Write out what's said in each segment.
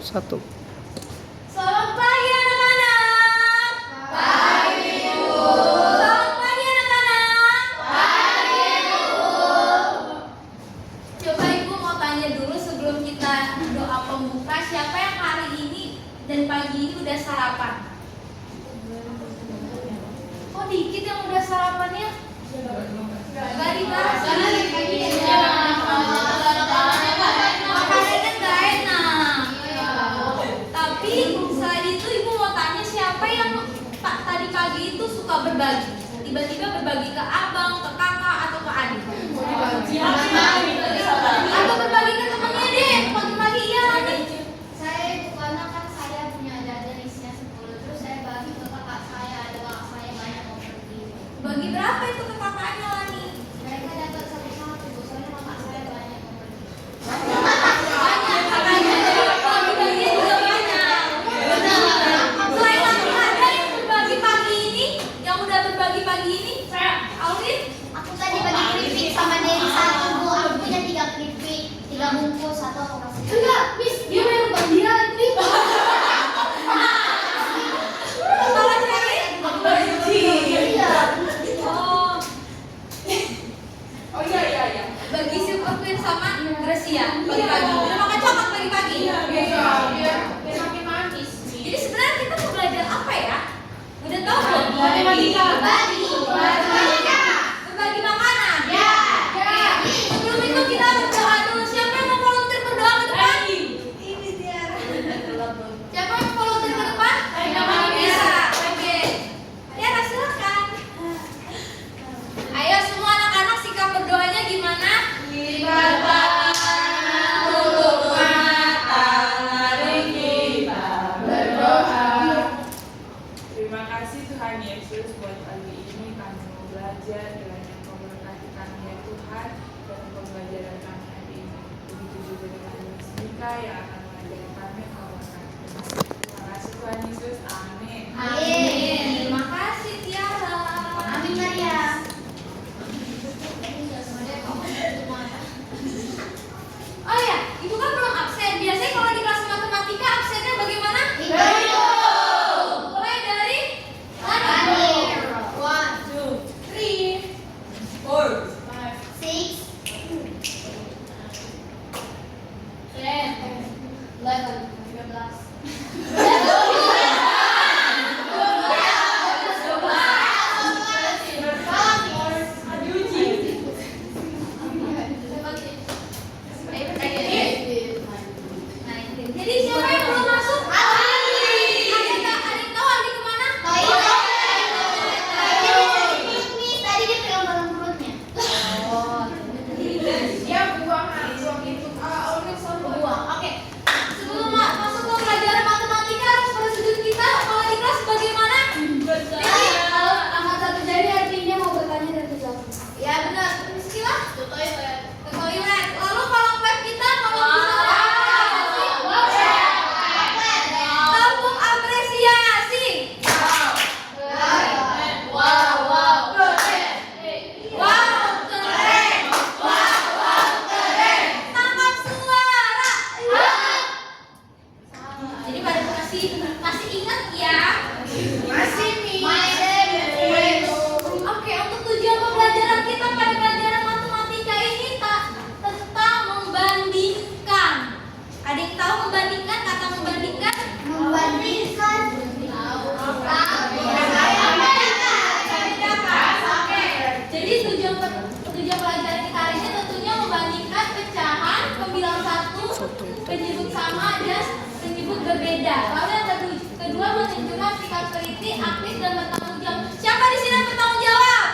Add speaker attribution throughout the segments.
Speaker 1: Satu.
Speaker 2: Selamat pagi anak-anak. Pagi Bu. Selamat pagi anak-anak. Pagi Bu. Coba Ibu mau tanya dulu sebelum kita doa pembuka, siapa yang hari ini dan pagi ini udah sarapan? Kok dikit yang udah sarapannya? Gak dikasih. Makanannya gak enak. Tapi selain itu Ibu mau tanya siapa yang tadi pagi itu suka berbagi? Tiba-tiba berbagi ke abang, ke kakak, atau ke adik? Atau berbagi ke temannya deh, pagi-pagi iya adik.
Speaker 3: Saya karena kan saya punya jajan isinya 10, terus saya bagi ke kakak saya, ada kakak saya banyak mau pergi.
Speaker 2: Bagi berapa itu ke kakaknya Lani?
Speaker 3: Mereka dapat satu-satu, soalnya kakak saya banyak mau pergi.
Speaker 2: Banyak kakaknya, bagi-baginya juga banyak. Selain Lani ada yang berbagi pagi ini, yang udah berbagi pagi ini? Audrey?
Speaker 3: Aku tadi bagi keripik sama Dewi satu, Bu. Aku punya 3 keripik, 3 bungkus, satu aku kasih.
Speaker 2: Enggak, Miss, dia yang bagian nih. Kalau Cherry?
Speaker 3: Iya.
Speaker 2: Oh iya. Bagi Silver Queen sama Gracia pagi-pagi. Udah makan coklat pagi-pagi?
Speaker 3: Biar makin manis.
Speaker 2: Jadi sebenarnya kita mau belajar apa ya? Udah tahu belum?
Speaker 3: Matematika.
Speaker 2: Berbagi makanan.
Speaker 3: Ya.
Speaker 2: Sebelum itu kita berdoa dulu. Siapa yang mau volunteer berdoa ke depan?
Speaker 3: Ini dia.
Speaker 2: Siapa yang mau volunteer ke depan? Bisa. Oke. Tiara silakan. Ayo semua anak-anak sikap berdoanya gimana?
Speaker 4: Terima kasih Tuhan Yesus buat pagi ini kami mau belajar dengan yang memberkati kami ya Tuhan dalam pembelajaran kami hari ini. Begitu juga dengan Miss Mika yang akan mengajari kami memberkati. Terima kasih Tuhan Yesus. Amin.
Speaker 3: Amin.
Speaker 2: Terima kasih Tiara.
Speaker 3: Amin Maria.
Speaker 2: Oh ya, Ibu kan belum absen. Biasanya kalau di kelas matematika absennya bagaimana? Mulai dari
Speaker 3: Hadir.
Speaker 2: 3,
Speaker 3: 6, 11, 13.
Speaker 2: Jadi siapa yang belum masuk? Ada yang tahu Adi kemana?
Speaker 3: Tadi dia pegang dalam perutnya.
Speaker 4: Dia buang itu.
Speaker 2: Buang. Oke. Sebelum masuk ke pelajaran matematika harus prosedur kita kalau di kelas bagaimana? Jadi
Speaker 3: Kalau angkat satu jari artinya mau bertanya dan menjawab.
Speaker 2: ya benar. Istilah
Speaker 3: Ke toilet.
Speaker 2: ke toilet. Lalu kalau web kita kalau bisa tepuk apresiasi. Wow, keren. Tangkap suara. Jadi pada masih ingat ya? Oke, untuk tujuan pembelajaran kita pada pelajaran matematika ini tentang membandingkan. Ada yang tahu membandingkan? Kata membandingkan?
Speaker 3: Membandingkan.
Speaker 2: Membedakan. Oke. Jadi tujuan pelajaran kita hari ini tentunya membandingkan pecahan, pembilang satu, penyebut sama dan penyebut berbeda. Lalu yang kedua menunjukkan sikap teliti, aktif dan bertanggung jawab. Siapa di sini yang bertanggung jawab?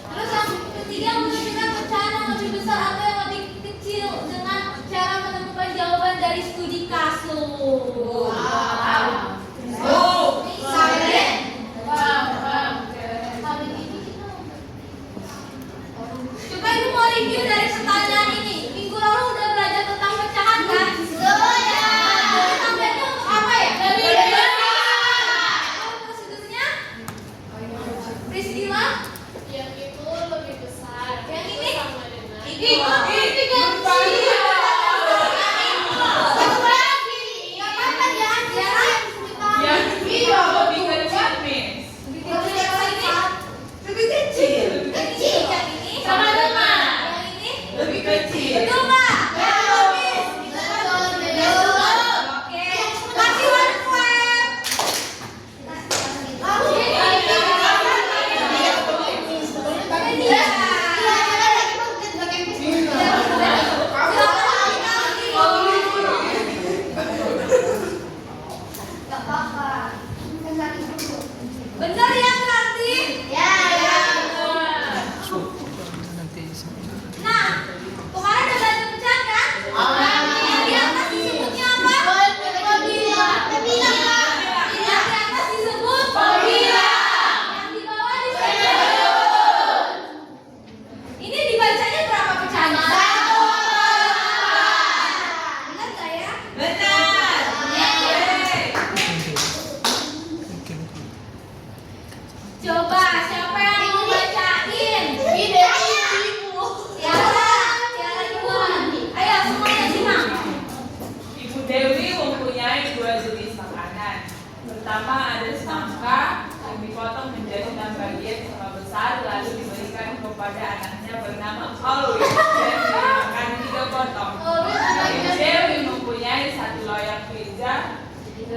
Speaker 2: Terus yang ketiga menunjukkan pecahan yang lebih besar atau yang lebih kecil dengan cara menemukan jawaban dari studi kasus. Coba Ibu mau review dari pertanyaan ini. Minggu lalu udah belajar tentang pecahan kan? Jadi tambahnya untuk apa ya? Prosedurnya? Priscilla?
Speaker 3: Yang itu lebih besar.
Speaker 2: Yang ini?
Speaker 3: Sama dengan
Speaker 2: Ini ganti.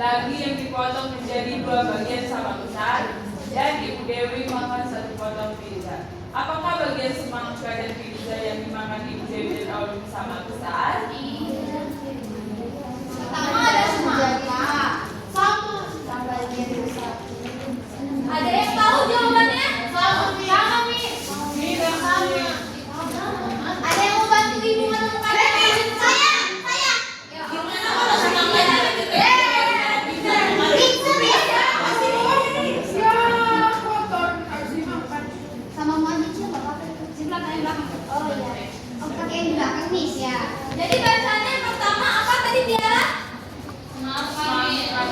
Speaker 4: lagi yang dipotong menjadi 2 bagian sama besar, dan Ibu Dewi makan 1 potong pizza. Apakah bagian semangka dan pizza yang dimakan Ibu Dewi dan Aulum sama besar?
Speaker 2: Pertama ada semangka. Ada yang tahu jawabannya? Sama, Mi. Ada yang mau bantu Ibu menemukannya? Saya. Gimana kalau semangkanya gitu ya?
Speaker 3: Sama maju siapa pakai itu?
Speaker 2: Sebelah kanan belakang.
Speaker 3: Oh iya. Oh pakai yang di belakang nih ya.
Speaker 2: Jadi bacaannya pertama apa tadi Tiara?
Speaker 4: Semangka.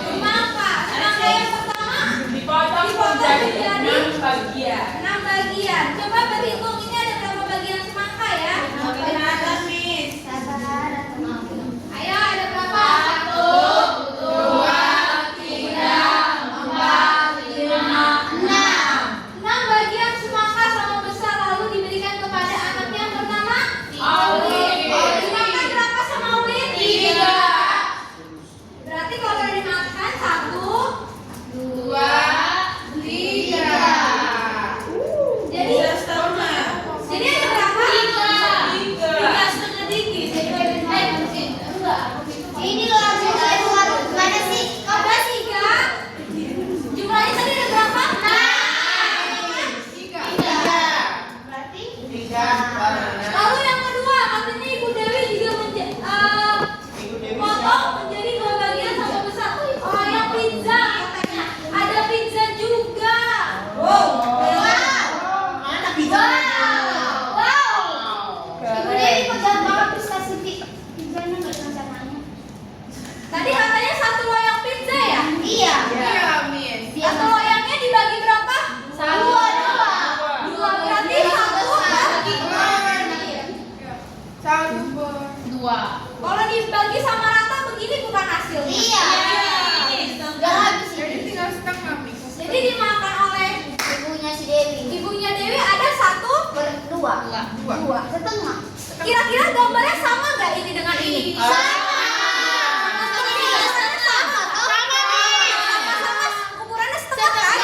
Speaker 2: Semangka. Semangka yang pertama
Speaker 4: Dipotong menjadi 6 bagian.
Speaker 2: 6 bagian. Coba berhitung ini ada berapa bagian semangka ya?
Speaker 3: Sabar atau
Speaker 2: Ayo ada berapa? 1, 2, 3, 4, 5, 6. 6 bagian semangka sama besar lalu diberikan kepada anak yang bernama
Speaker 4: Aulin.
Speaker 2: Dimakan berapa sama Aulin? 3. Berarti kalau udah dimakan 1, 2, 3. Jadi ada berapa? 3,5 dikit. Jadi enggak.
Speaker 3: ini loh langsung saya buat mana sih?
Speaker 2: Ada 3. Jumlahnya tadi ada berapa? 3.
Speaker 3: Berarti
Speaker 2: Lalu yang kedua, katanya Ibu Dewi juga potong menjadi 2 bagian sama besar. Oh, yang pizza katanya. Ada pizza juga.
Speaker 3: Ibu Dewi pegang banget terus kasih pizzanya nggak rencananya.
Speaker 2: Tadi katanya 1 loyang pizza ya?
Speaker 3: Iya.
Speaker 2: Satu loyangnya dibagi berapa? 2. Berarti 1 kalau dibagi sama rata begini bukan hasilnya.
Speaker 3: Iya. Udah habis ini.
Speaker 2: Jadi dimakan oleh
Speaker 3: Ibunya si Dewi.
Speaker 2: ibunya Dewi ada 1.
Speaker 3: Berdua. Dua. Setengah.
Speaker 2: Kira-kira gambarnya sama nggak ini dengan ini?
Speaker 3: Sama.
Speaker 2: Sama-sama ukurannya setengah kan?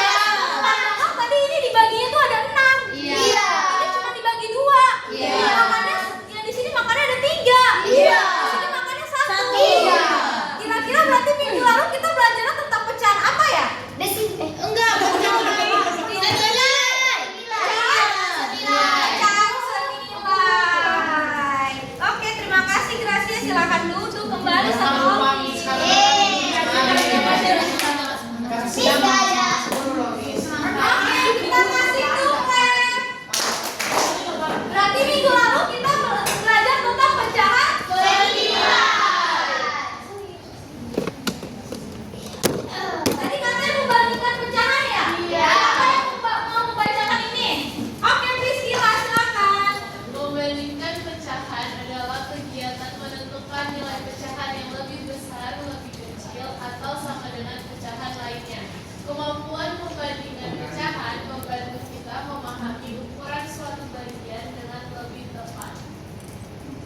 Speaker 2: Kan tadi ini dibaginya tuh ada 6.
Speaker 3: Iya.
Speaker 2: Ini cuma dibagi 2.
Speaker 3: Iya.
Speaker 2: Makannya yang di sini makannya ada 3.
Speaker 3: Iya.
Speaker 2: Di sini makannya 1.
Speaker 3: Iya.
Speaker 2: Kira-kira berarti minggu lalu kita belajar tentang pecahan apa ya?
Speaker 3: Enggak.
Speaker 2: Pecahan senilai. Oke, terima kasih Gracia. Silakan duduk kembali sama Omi. Oke, kita masih tulen. Berarti minggu lalu kita belajar tentang pecahan Tadi katanya membandingkan pecahan ya?
Speaker 3: Iya.
Speaker 2: Siapa yang mau membacakan ini? Oke, Priscilla, silakan.
Speaker 1: Membandingkan pecahan adalah kegiatan menentukan nilai pecahan yang lebih besar, lebih kecil, atau sama dengan pecahan lainnya. Kemampuan membandingkan pecahan membantu kita memahami ukuran suatu bagian dengan lebih tepat.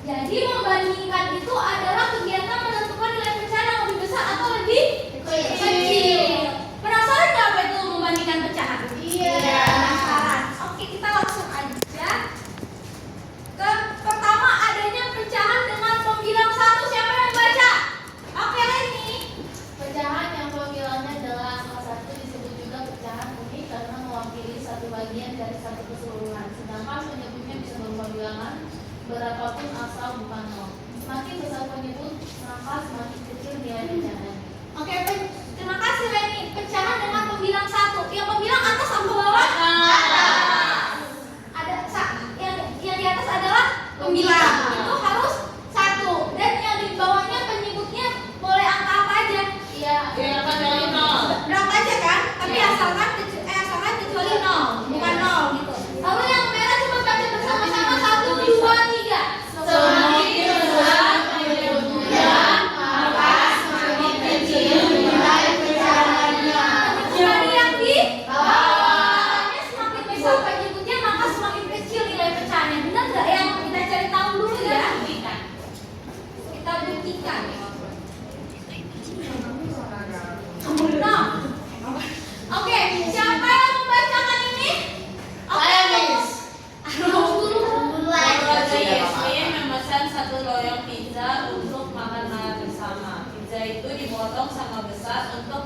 Speaker 2: Jadi membandingkan itu adalah kegiatan menentukan nilai pecahan yang lebih besar atau lebih kecil. Penasaran nggak apa itu membandingkan pecahan?
Speaker 3: Iya.
Speaker 2: Penasaran. Oke, kita langsung aja ke pertama adanya pecahan dengan pembilang 1. Siapa yang baca? Oke, Leni.
Speaker 1: Pecahan yang pembilangannya adalah angka 1 disebut juga pecahan unik karena mewakili satu bagian dari satu keseluruhan. Sedangkan penyebutnya bisa berupa bilangan berapapun asal bukan 0. Semakin besar penyebut, maka semakin kecil nilai pecahan.
Speaker 2: Oke, terima kasih Leni. Pecahan dengan pembilang 1. Yang pembilang atas atau bawah? Ada yang di atas adalah pembilang. Itu harus 1. Dan yang di bawahnya penyebutnya boleh angka apa aja?
Speaker 1: Iya,
Speaker 2: Berapa aja kan? Tapi asalkan kecuali 0, bukan 0 gitu. Lalu yang merah coba baca bersama-sama 1, 2, 3.
Speaker 1: Semakin besar penyebutnya, maka semakin kecil nilai pecahannya.
Speaker 2: Kecuali yang di bawahnya semakin besar penyebutnya maka semakin kecil nilai pecahannya. Benar nggak? Yang kita cari tahu dulu ya. Kita buktikan.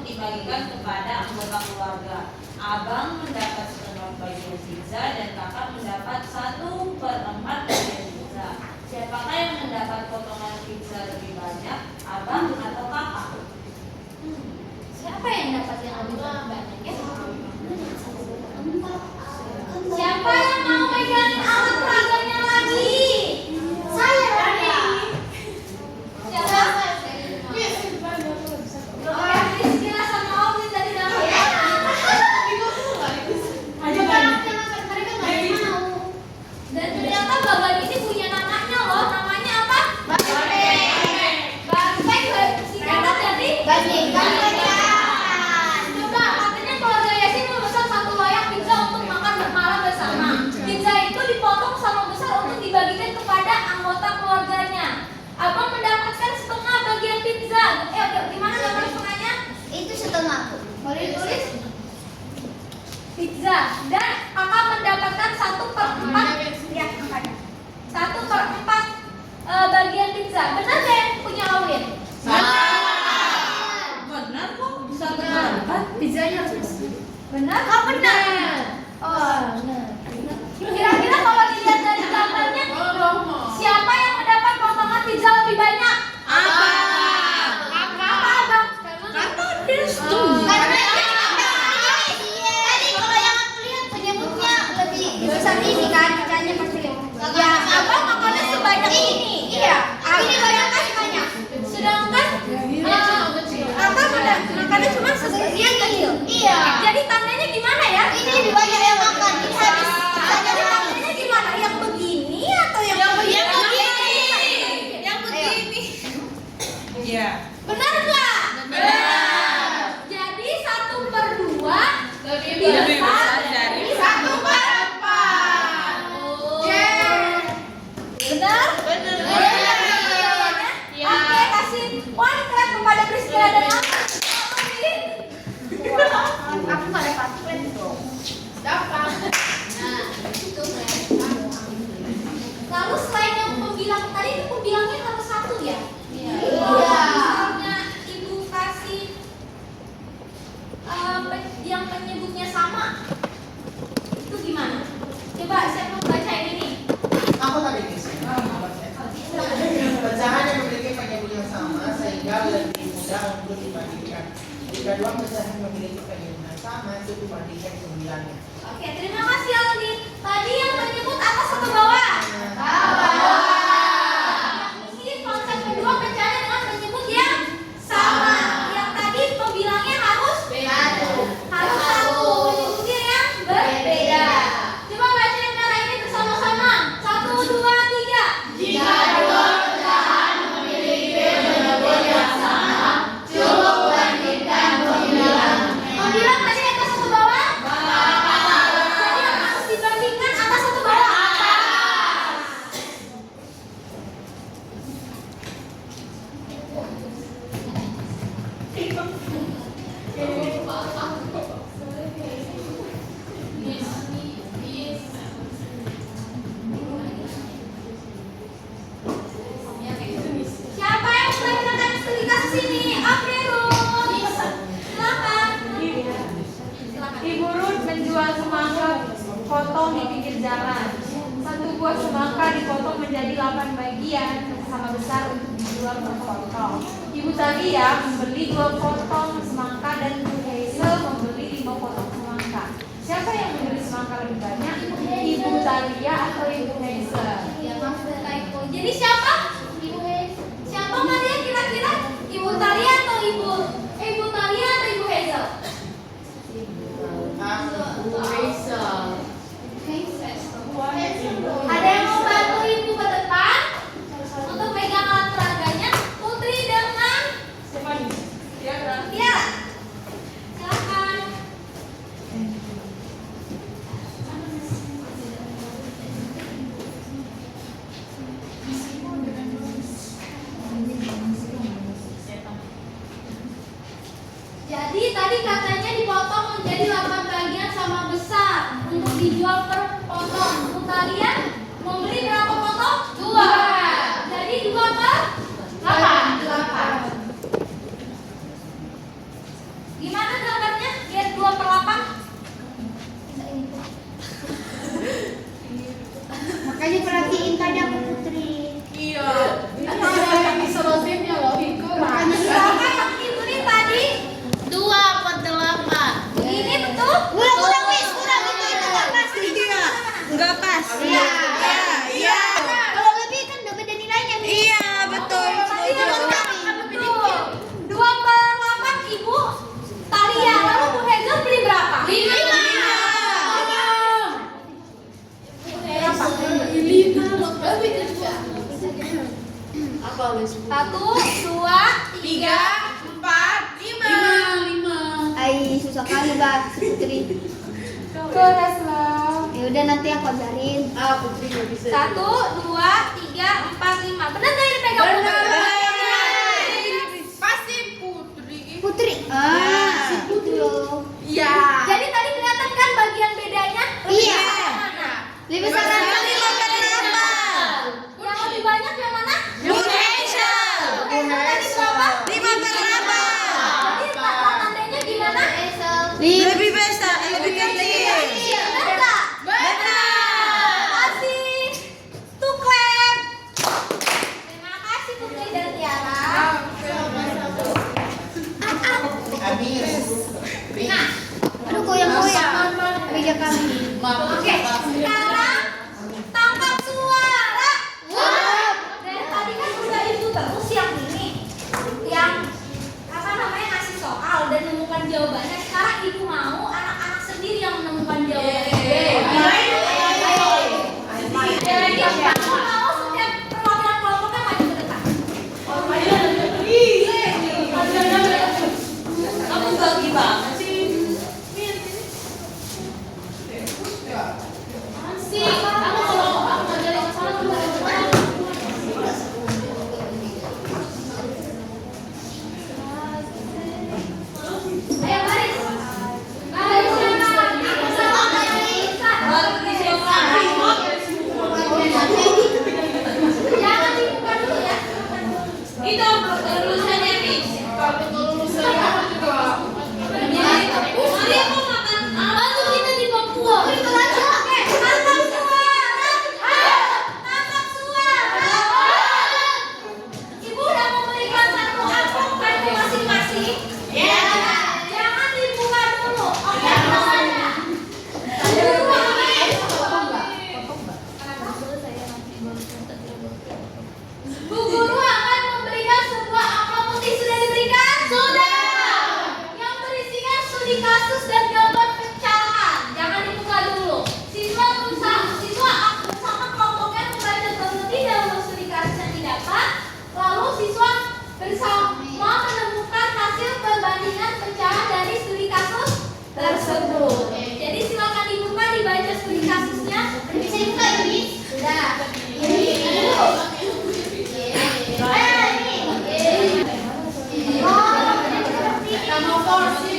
Speaker 5: dibagikan kepada anggota keluarga. Abang mendapat setengah bagian pizza dan kakak mendapat 1/4 bagian pizza. Siapakah yang mendapat potongan pizza lebih banyak, abang atau kakak?
Speaker 2: Siapa yang dapat yang lebih banyak ya? Siapa yang mau megangin alat peraganya lagi?
Speaker 3: Saya Rani.
Speaker 2: Siapa? Oke, Rizky sama Omin tadi dapat ya. Dan ternyata bagan ini punya namanya loh. Namanya apa? Banteng. Singkatan jadi coba katanya keluarga Yasin memesan 1 loyang pizza untuk makan malam bersama. Pizza itu dipotong sama besar untuk dibagikan kepada anggota keluarganya. Abang mendapatkan setengah bagian pizza. Gimana gambar setengahnya?
Speaker 3: Itu setengah tuh.
Speaker 2: Boleh ditulis? Pizza. Dan kakak mendapatkan 1/4. Ya, angkanya. 1/4 bagian pizza. Benar gak yang punya Awin?
Speaker 5: Benar kok, bisa berapa?
Speaker 2: Pizzanya harus benar? Oh, benar. Oh, benar. Kira-kira kalau dilihat dari gambarnya, siapa yang mendapat potongan pizza lebih banyak?
Speaker 5: Abang.
Speaker 2: Apa abang?
Speaker 5: Karena dia
Speaker 3: Karena tadi kalau yang aku lihat penyebutnya lebih besar ini kan, ikannya pasti.
Speaker 2: Ya, abang makannya sebanyak ini. Iya.
Speaker 3: Ini banyak kan banyak.
Speaker 2: Sedangkan abang makannya cuma sebagian kecil.
Speaker 3: Iya.
Speaker 2: Jadi tandanya gimana ya?
Speaker 3: Ini lebih banyak yang makan. Ini habis.
Speaker 2: Jadi tandanya gimana? Yang begini atau yang begini?
Speaker 3: Yang begini.
Speaker 5: Iya.
Speaker 2: Benar nggak?
Speaker 5: Benar.
Speaker 2: Jadi 1/2
Speaker 5: Lebih besar dari
Speaker 2: 1/4. Benar?
Speaker 5: Benar.
Speaker 2: Ya. Oke, kasih one clap kepada Priscilla dan Amin.
Speaker 3: Aku nggak dapat plate dong.
Speaker 2: Dapat. Nah, itu lalu selain yang pembilang tadi itu pembilangnya harus 1 ya?
Speaker 3: Iya.
Speaker 2: Misalnya ibu kasih yang penyebutnya sama, itu gimana? Coba siapa mau baca ini nih?
Speaker 6: Aku tadi bisa. Pecahan yang memiliki penyebut yang sama sehingga lebih mudah untuk dibandingkan. Jika 2 pecahan memiliki penyebut yang sama, cukup bandingkan 9-nya.
Speaker 2: Oke, terima kasih Aldi. Tadi yang penyebut atas atau bawah? Ini konsep kedua pecahan dengan penyebut yang sama. Yang tadi pembilangnya harus harus 1, penyebutnya yang berbeda. Coba baca yang merah ini bersama-sama. 1, 2, 3.
Speaker 1: Jika 2 pecahan memiliki penyebut yang sama, cukup bandingkan pembilang.
Speaker 2: Pembilang tadi atas atau bawah? Jadi yang harus dibandingkan atas atau bawah? Siapa yang mulai menekan studi kasus ini? Oke, Ruth. Silakan.
Speaker 7: Ibu Ruth menjual semangka potong di pinggir jalan. 1 buah semangka dipotong menjadi 8 bagian sama besar untuk dijual per potong. Ibu Talia membeli 2 potong semangka dan Ibu Hazel membeli 5 potong semangka. Siapa yang membeli semangka lebih banyak? Ibu Talia atau Ibu Hazel?
Speaker 2: Ya, maaf ada typo. Jadi siapa? Siapa Maria kira-kira? Ibu Talia atau Ibu Talia atau Ibu Hazel? Ada yang mau bantu Ibu ke depan untuk pegang alat peraganya? Putri dengan Tiara. Silakan. Jadi tadi katanya dipotong menjadi 8 bagian sama besar untuk dijual per potong. Untuk kalian membeli berapa potong? 2. Jadi 2 per 8.
Speaker 1: 3, 4, 5.
Speaker 3: Ai susah kali bah Putri.
Speaker 7: Kelas lo.
Speaker 3: Ya udah nanti aku ajarin.
Speaker 1: Putri nggak bisa.
Speaker 2: 1, 2, 3, 4, 5. Benar nggak ini pegang?
Speaker 1: Pasti Putri.
Speaker 3: Putri. Si Putri loh.
Speaker 1: Iya.
Speaker 2: Jadi tadi kelihatan kan bagian bedanya?
Speaker 3: Iya.
Speaker 2: Mana?
Speaker 3: Lebih besar lagi.
Speaker 2: Yang lebih banyak yang mana?
Speaker 1: Potential.
Speaker 2: Tadi berapa?
Speaker 1: 5/8.
Speaker 2: Jadi tandanya gimana?
Speaker 1: Lebih besar, lebih kecil.
Speaker 2: Benar nggak?
Speaker 1: Benar.
Speaker 2: Kasih tuh clap. Terima kasih Putri dan Tiara.
Speaker 6: Habis.
Speaker 2: Nah,
Speaker 3: Aduh goyang-goyang. Meja kami.
Speaker 2: oke. Sekarang tangkap suara. Dari tadi kan udah itu terus yang ini, yang apa namanya ngasih soal dan menemukan jawabannya. Sekarang ibu mau anak-anak sendiri yang menemukan jawabannya. Jadi aku mau setiap perwakilan kelompoknya maju ke depan.
Speaker 5: Kamu bagi banget sih.
Speaker 1: Aku kalau aku ngajarin ke sana tuh
Speaker 2: Ayo baris. Baris sana. Aku sama baris. Jangan dibuka dulu ya.
Speaker 5: Itu lulusannya Miss.
Speaker 1: kalau lulusan aku juga.
Speaker 5: Mari aku makan
Speaker 2: Bantu kita di Papua. Oke, tangkap suara. Tangkap suara. Ibu udah memberikan satu amplop kan masing-masing. Ya. Jangan dibuka dulu. Oke, semuanya. Bu guru akan memberikan sebuah amplop putih. Sudah diberikan? Sudah. Yang berisikan studi kasus dan gambar pecahan. Jangan dibuka dulu. Siswa bersama kelompoknya membaca terlebih dahulu studi kasus yang didapat. Lalu siswa bersama menemukan hasil perbandingan pecahan dari studi kasus tersebut. Jadi silakan dibuka, dibaca studi kasusnya. Bisa dibuka ini? Sudah.
Speaker 1: Kamu porsi.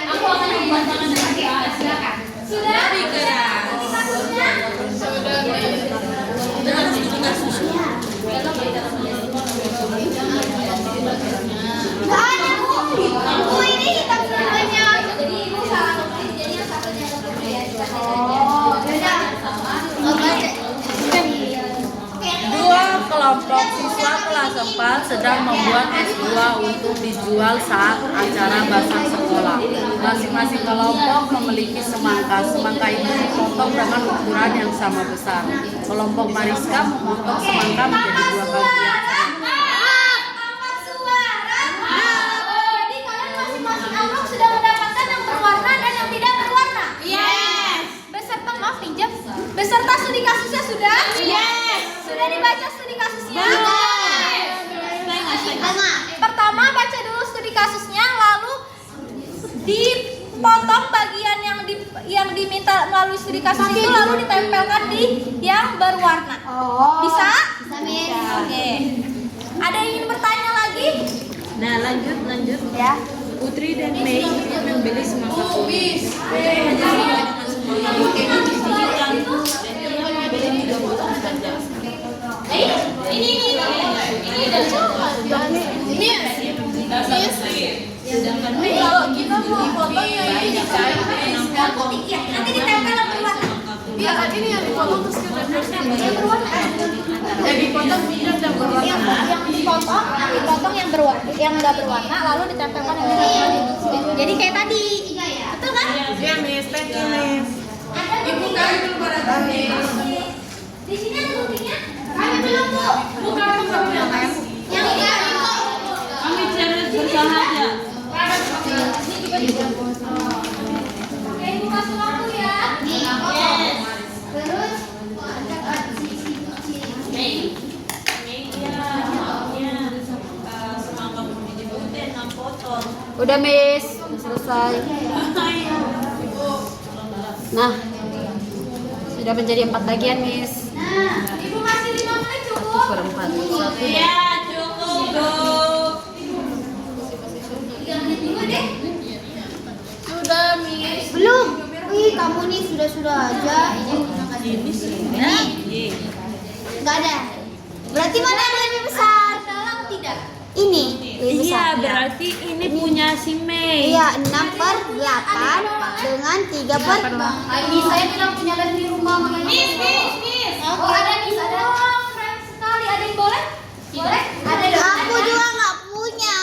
Speaker 2: Aku akan membuat tangan dan kaki. Silakan. Sudah?
Speaker 3: Bu ini hitam semuanya.
Speaker 2: Jadi ibu salah nulis, jadi yang satunya ke Putri ya.
Speaker 8: Dua kelompok siswa kelas 4 sedang membuat S2 untuk dijual saat acara basar sekolah. Masing-masing kelompok memiliki semangka. Semangka itu dipotong dengan ukuran yang sama besar. Kelompok Mariska memotong semangka menjadi dua bagian.
Speaker 2: Tangkap suara. Jadi kalian masing-masing amplop sudah mendapatkan yang berwarna dan yang tidak berwarna.
Speaker 1: Yes.
Speaker 2: Beserta maaf pinjam. Beserta studi kasusnya sudah?
Speaker 1: Yes.
Speaker 2: Sudah dibaca studi kasusnya?
Speaker 3: Sama.
Speaker 2: Pertama baca dulu studi kasusnya, lalu dipotong bagian yang diminta melalui studi kasus itu, lalu ditempelkan di yang berwarna. Bisa?
Speaker 3: Bisa Miss.
Speaker 2: Oke. Ada yang ingin bertanya lagi?
Speaker 8: Nah, lanjut.
Speaker 2: Ya.
Speaker 8: Putri dan Mei membeli semangka putih.
Speaker 1: Kalau kita mau potong yang ini dicari
Speaker 2: Yang putih, ya. Nanti ditempel yang berwarna.
Speaker 1: Iya kan ini yang dipotong terus kita
Speaker 2: Yang berwarna.
Speaker 1: yang dipotong bilang dan berwarna.
Speaker 2: Yang dipotong yang berwarna, yang enggak berwarna, lalu ditempelkan yang berwarna. Jadi kayak tadi. Betul kan?
Speaker 1: Iya Miss, thank you Miss.
Speaker 2: Ada
Speaker 1: Ibu
Speaker 2: buktinya?
Speaker 1: kami belum pada Miss.
Speaker 2: Di sini ada buktinya?
Speaker 3: Kami belum Bu.
Speaker 1: Bukan yang
Speaker 2: Yang ini
Speaker 5: Kami cerdas bersahaja.
Speaker 2: Oke, ibu kasih waktu ya.
Speaker 3: Nih,
Speaker 5: Yes.
Speaker 7: Udah Miss, udah selesai. Nah, sudah menjadi 4 bagian Miss.
Speaker 2: Nah, Ibu masih 5 menit cukup.
Speaker 8: 1/4.
Speaker 5: Ya, cukup.
Speaker 2: 3 menit dulu deh.
Speaker 1: Sudah, Miss.
Speaker 3: Belum. Wih, kamu nih sudah aja. Ini nggak ada. Berarti mana yang lebih besar?
Speaker 2: Dalam tidak?
Speaker 3: Ini lebih
Speaker 5: Iya,
Speaker 3: besar.
Speaker 5: berarti ini punya si Mei.
Speaker 3: Iya, 6/8 dengan 3/4.
Speaker 2: Ini saya tidak punya lem di rumah makanya. Miss. Oh, ada Miss, ada. Keren sekali. Ada yang boleh? Boleh? Ada dong.
Speaker 3: Aku juga nggak punya.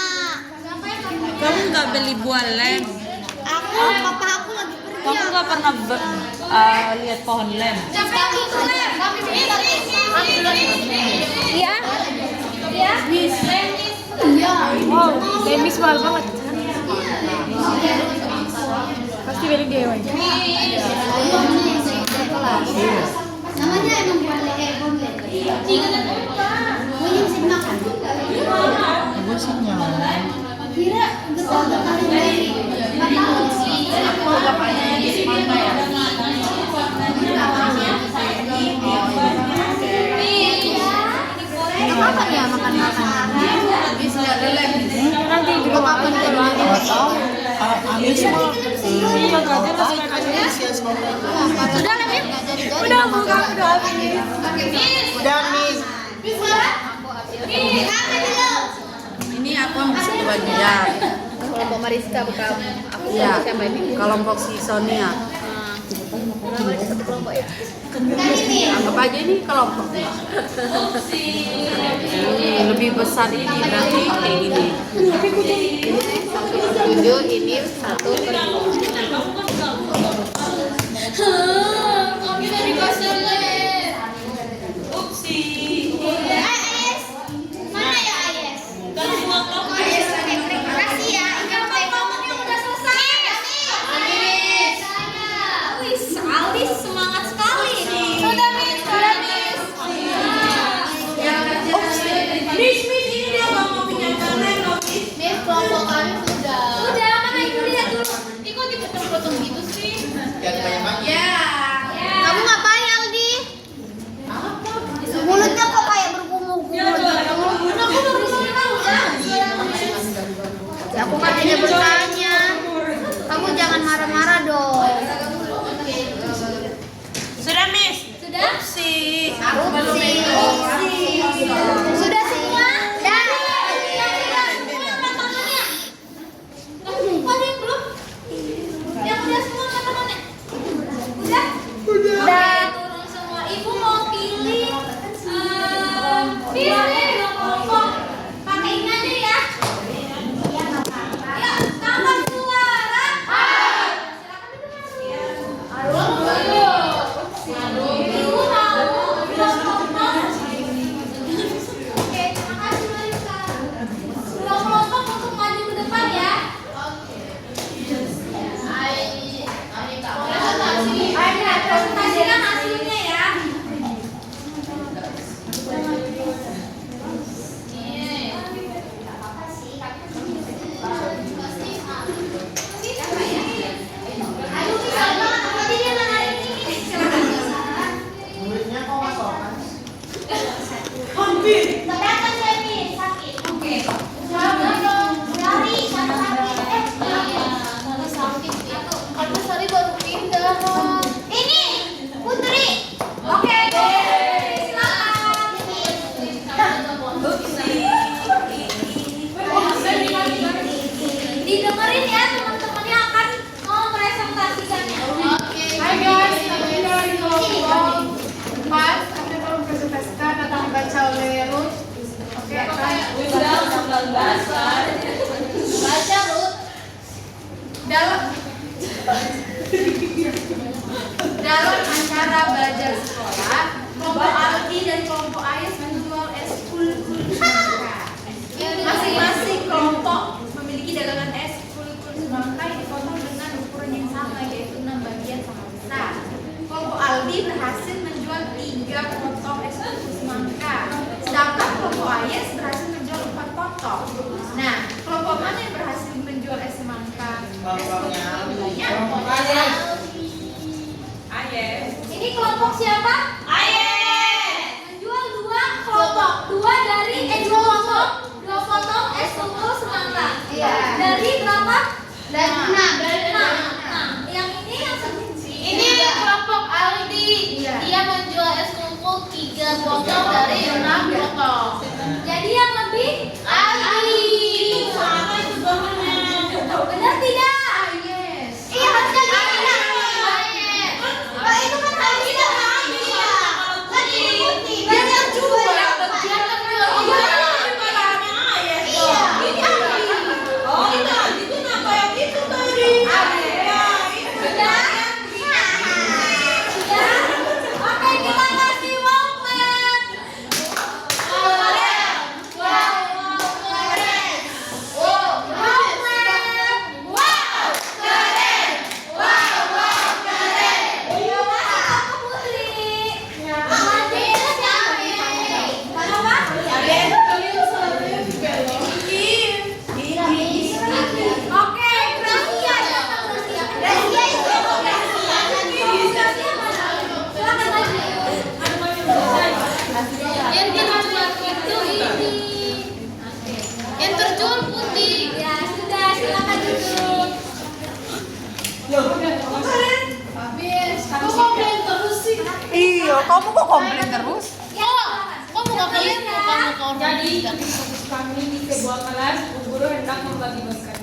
Speaker 2: Siapa yang nggak punya?
Speaker 5: Kamu nggak beli buah lem?
Speaker 3: Papa aku lagi pergi.
Speaker 5: Kamu nggak pernah lihat pohon lem?
Speaker 2: Siapa yang itu lem?
Speaker 7: Iya.
Speaker 2: Iya. Miss.
Speaker 7: Wow, kayak Miss mahal banget. Pasti beli dia.
Speaker 3: Namanya emang bonlet. Punya bisa dimakan.
Speaker 6: Ibu sih nyaman.
Speaker 3: Kira getah-getah dari kapan ya makan?
Speaker 7: Nanti di rumah
Speaker 6: Nggak tahu. Amis mah.
Speaker 3: Sudah lah, Min.
Speaker 7: Udah buka udah habis.
Speaker 6: Udah, Miss.
Speaker 8: Ini aku masih 2 bagian.
Speaker 7: Kelompok Mariska bukan aku
Speaker 8: Iya,
Speaker 7: siapa ini?
Speaker 8: kelompok si Sonia.
Speaker 7: Satu kelompok ya.
Speaker 8: Anggap aja ini kelompoknya. Ini lebih besar ini berarti kayak gini.
Speaker 7: 7 ini 1/2.
Speaker 2: Kami dari pasar lem.
Speaker 5: Upsi.
Speaker 3: AS. Mana ya AS? AS. Terima kasih ya. Ini sampai ngomongnya udah selesai.
Speaker 2: Wih, Sali semangat sekali. Sudah, Miss.
Speaker 5: Miss, ini dia mau pinjamkan lem loh, Miss.
Speaker 1: Miss, kelompok kami sudah.
Speaker 2: Udah, mana itu lihat dulu.
Speaker 1: Ini kok dipotong-potong gitu sih?
Speaker 6: Jangan banyak-banyak.
Speaker 1: Ya.
Speaker 3: Kamu ngapain Aldi? Mulutnya kok kayak bergumul-gumul. Ya aku kan hanya bertanya. Kamu jangan marah-marah dong.
Speaker 5: Sudah, Miss.
Speaker 2: Sudah?
Speaker 5: Upsi.
Speaker 3: Sudah semua? Dan
Speaker 2: Ada yang belum? Yang udah semua teman-temannya? Udah?
Speaker 3: udah.
Speaker 2: Turun semua. Ibu mau pilih pilih kelompok. Pakai ini aja ya. Ya, tambah suara. Silakan Ibu mau kelompok. Oke, terima kasih Marisa. Kelompok untuk maju ke depan ya. Ayo, presentasikan hasilnya ya.
Speaker 3: Aduh, bisa banget. Tadi dia narik ini. Silakan.
Speaker 6: Muridnya kok masokan?
Speaker 3: Sedangkan saya nih sakit. Oke. Dari
Speaker 1: Karena Sari baru pindah.
Speaker 3: ini Putri. Oke.
Speaker 2: Didengerin ya teman-temannya akan mau presentasikannya.
Speaker 1: Oke.
Speaker 4: Hai guys, kami dari kelompok 4. Kami baru presentasikan tentang baca oleh Ruth. Oke,
Speaker 5: Udah 19-an.
Speaker 1: Baca, Ruth.
Speaker 7: Dalam acara belajar sekolah, kelompok Aldi dan kelompok Ayas menjual es kul-kul semangka. Masing-masing kelompok memiliki dagangan es kul-kul semangka yang dipotong dengan ukuran yang sama, yaitu 6 bagian sama besar. Kelompok Aldi berhasil menjual 3 potong es kul-kul semangka, sedangkan kelompok Ayas berhasil menjual 4 potong. Nah, kelompok mana yang berhasil menjual menjual es semangka.
Speaker 6: Kelompoknya
Speaker 4: Ayes.
Speaker 2: Ini kelompok siapa? Menjual dua kelompok, dua kelompok, dua potong es tumpul semangka.
Speaker 3: Iya.
Speaker 2: Dari berapa?
Speaker 3: Dan enam.
Speaker 2: Nah, yang ini yang
Speaker 1: Ini kelompok Aldi. Dia menjual es kumpul 3 potong dari 6 potong.
Speaker 2: jadi yang lebih
Speaker 1: Aldi.
Speaker 5: Sama itu bahannya.
Speaker 2: benar tidak?
Speaker 3: Iya, harusnya gini. Pak, itu kan harusnya kami ya. Kan ini putih. Dia yang jual.
Speaker 1: Dia menjual
Speaker 3: Iya. Ini Aldi.
Speaker 5: Oh, itu kenapa yang itu tadi?
Speaker 2: Sudah? Sudah? Oke, kita kasih wow clap. Oke, Gracia siapa Gracia?
Speaker 3: Rahasia itu.
Speaker 2: Silakan lagi.
Speaker 1: Yang dijual itu ini. Yang terjual putih.
Speaker 2: Ya sudah, silakan duduk.
Speaker 1: Kok komplain terus sih?
Speaker 8: Iya, kamu kok komplain terus?
Speaker 1: Kok muka kalian muka orang
Speaker 7: Jadi,
Speaker 1: tidak?
Speaker 7: fokus kami di sebuah kelas, Bu Guru hendak membagi-bagikan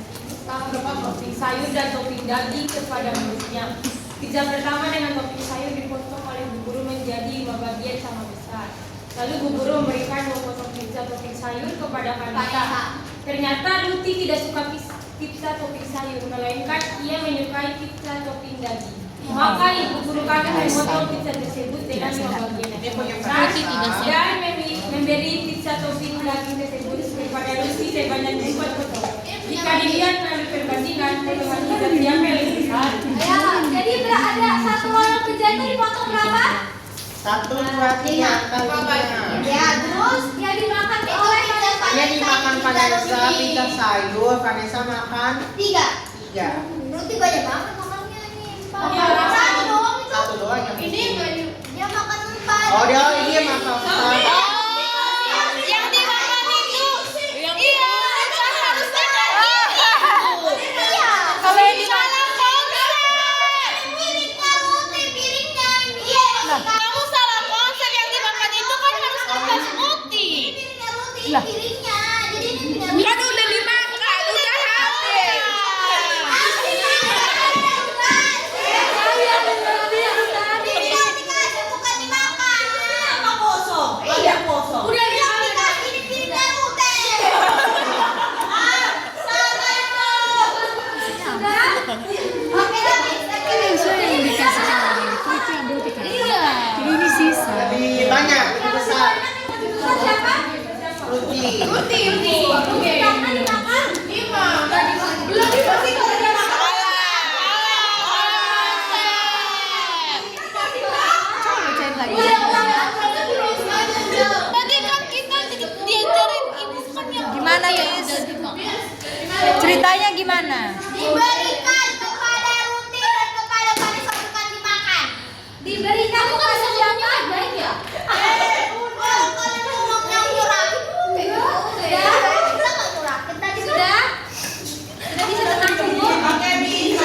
Speaker 7: beberapa topping sayur dan topping daging kepada muridnya. Pizza pertama dengan topping sayur dipotong oleh Bu Guru menjadi 5 bagian sama besar. Lalu Bu Guru memberikan 2 potong pizza topping sayur kepada Kanita. Ternyata Luti tidak suka pizza topping sayur, melainkan ia menyukai pizza topping daging. Maka Ibu Guru kami memotong pizza tersebut dengan 5 bagian. Dan memberi pizza topping daging tersebut kepada Lucy sebanyak 4 potong. Jika dilihat melalui perbandingan, potongan pizza siapa yang lebih besar?
Speaker 2: Ya, jadi ada satu orang pizza itu dipotong berapa?
Speaker 6: 1, 2, 3 kalinya.
Speaker 3: Ya, terus
Speaker 2: Yang dimakan oleh
Speaker 6: Ini dimakan Vanessa, pizza sayur, Vanessa makan
Speaker 3: 3.
Speaker 6: 3.
Speaker 3: Berarti banyak banget makannya ini.
Speaker 7: Iya.
Speaker 3: Satu doang itu.
Speaker 6: Satu doang yang
Speaker 1: Ini
Speaker 3: Dia makan 4.
Speaker 6: Oh, dia makan 4.
Speaker 1: yang dimakan itu. Iya, seharusnya kayak gitu.
Speaker 3: Iya.
Speaker 8: Kalau yang dimakan
Speaker 3: Piringnya roti, piringnya ini. Iya,
Speaker 1: Kamu salah konsep, yang dimakan itu kan harus kertas putih.
Speaker 3: piringnya roti, piringnya. Jadi ini punya roti.
Speaker 8: kan udah dimakan, udah habis.
Speaker 3: Dikasih bukan dimakan.
Speaker 5: Apa kosong? Ada kosong.
Speaker 3: Udah bilang dikasih di piringnya roti. Salah itu. Oke, habis.
Speaker 1: Iya.
Speaker 6: Lebih banyak, lebih besar.
Speaker 2: siapa?
Speaker 6: Ruti.
Speaker 2: Oke. Karena dimakan 5. Belum dikasih kalau dia makan.
Speaker 1: Tadi kan kita diajarin ibu kan yang
Speaker 8: Gimana, Yus? Ceritanya gimana?
Speaker 3: Diberikan kepada Ruti dan kepada Vanessa bukan dimakan.
Speaker 2: Diberikan kepada siapa? Baik ya?
Speaker 3: Kalau kalian ngomongnya murah,
Speaker 2: Sudah?
Speaker 3: kita nggak murah. Kita di
Speaker 2: Sudah? Sudah bisa tenang dulu?
Speaker 5: Oke, Bin.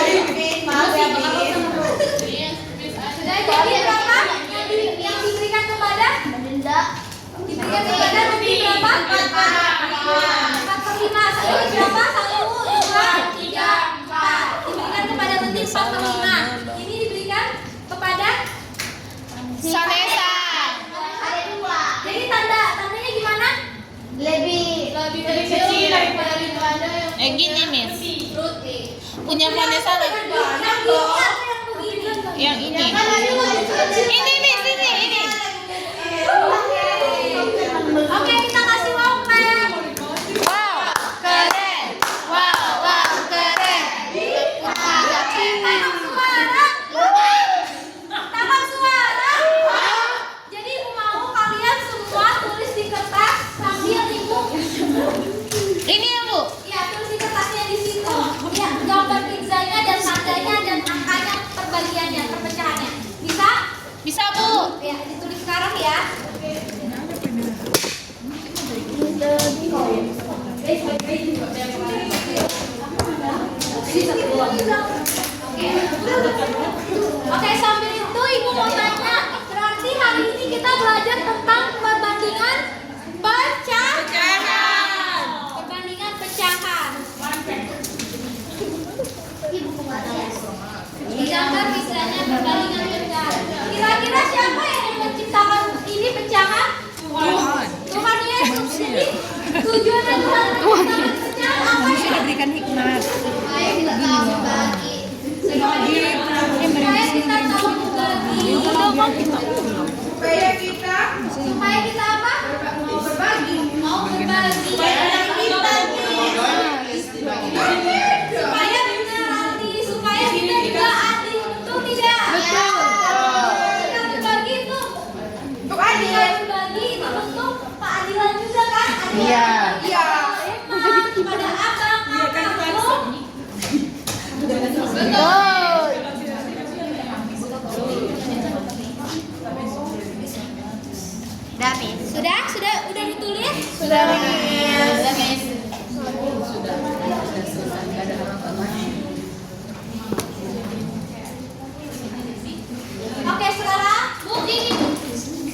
Speaker 5: Maaf ya, Bin.
Speaker 2: Sudah jadi berapa? Yang diberikan kepada?
Speaker 3: denda.
Speaker 2: Diberikan kepada Ruti berapa? 4/5. Satu berapa? 1, 2, 3, 4. Diberikan kepada Ruti 4/5. Ini diberikan kepada
Speaker 1: Vanessa.
Speaker 3: Ada 2.
Speaker 2: jadi tandanya gimana?
Speaker 3: Lebih
Speaker 2: Kecil daripada yang
Speaker 1: Gini, Miss.
Speaker 2: Ruti.
Speaker 1: Punya Vanessa
Speaker 2: Yang ini atau yang begini?
Speaker 1: yang ini. Ini, Miss, ini.
Speaker 2: Oke, kita kasih wow clap.
Speaker 8: Wow, keren.
Speaker 1: Wow, keren.
Speaker 2: Tambah suara. Jadi Ibu mau kalian semua tulis di kertas sambil Ibu.
Speaker 1: Ini ya, Bu.
Speaker 2: Ya, tulis di kertasnya di situ. Ya, ditulis sekarang ya. Oke, sambil itu Ibu mau tanya, berarti hari ini kita belajar tentang perbandingan pecahan. Perbandingan pecahan. Digambar misalnya perbandingan pecahan. Kira-kira siapa yang menciptakan ini pecahan? Tuhan Yesus. Jadi tujuan dan Tuhan menciptakan pecahan apa ya?
Speaker 7: Berikan hikmat.
Speaker 2: Supaya kita tahu berbagi. Supaya kita tahu berbagi. Supaya kita apa? Mau berbagi. Mau berbagi. Supaya benar adil. Supaya kita juga adil. Betul tidak? Betul. Kita berbagi itu. Untuk adil. Berbagi itu bentuk keadilan juga kan?
Speaker 6: Iya.
Speaker 2: Iya. Kepada abang, kakak, betul. Sudah ditulis?
Speaker 3: Sudah, Miss.
Speaker 2: Oke, sekarang Bu ini.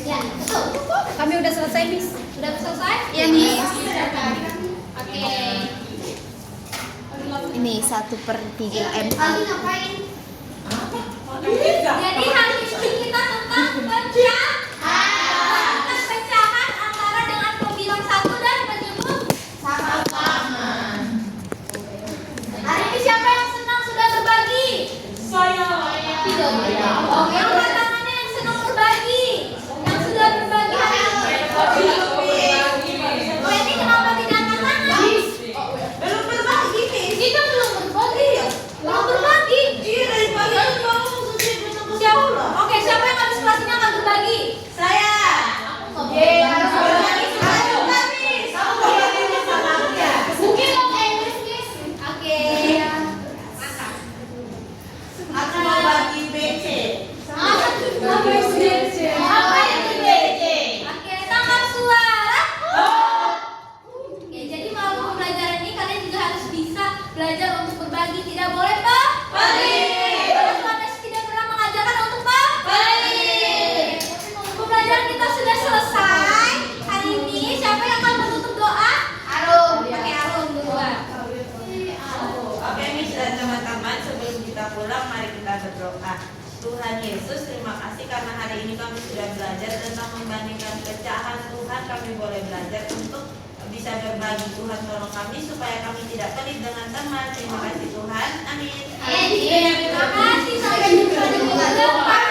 Speaker 2: Ya, betul.
Speaker 7: Kami udah selesai, Miss.
Speaker 2: Sudah selesai?
Speaker 3: Ya, Miss.
Speaker 2: Oke.
Speaker 3: Ini 1/3 M.
Speaker 2: Lagi ngapain? Jadi hari ini kita tentang pecahan. Tentang pecahan antara dengan pembilang satu dan penyebut sama-sama. Hari ini siapa yang senang sudah berbagi?
Speaker 5: Saya.
Speaker 2: Tidak. Oke, angkat tangannya yang senang berbagi. Yang sudah berbagi hari ini. Oh, ini kenapa tidak angkat tangan?
Speaker 5: Belum berbagi, Miss.
Speaker 2: Kita belum berbagi. Belum berbagi.
Speaker 5: Iya, dari pagi aku bangun sudah
Speaker 2: Siapa? Oke, siapa yang habis kelas ini akan berbagi?
Speaker 5: Saya.
Speaker 2: Harus berbagi. Mungkin mau Inggris, Miss. Oke.
Speaker 5: Aku mau bagi BC.
Speaker 2: Apa itu BC? Oke, tangkap suara. Oke, jadi melalui pembelajaran ini kalian juga harus bisa belajar untuk berbagi. Tidak boleh pelit. Karena Tuhan Yesus tidak pernah mengajarkan untuk pelit. Pembelajaran kita sudah selesai. Hari ini siapa yang akan menutup doa? Arum. Pakai Arum duluan.
Speaker 5: Oke, Miss dan teman-teman, sebelum kita pulang, mari kita berdoa. Tuhan Yesus, terima kasih karena hari ini kami sudah belajar tentang membandingkan pecahan. Tuhan, kami boleh belajar untuk bisa berbagi. Tuhan, tolong kami supaya kami tidak pelit dengan teman. Terima kasih Tuhan. Amin.
Speaker 2: Terima kasih. Sampai jumpa di minggu depan.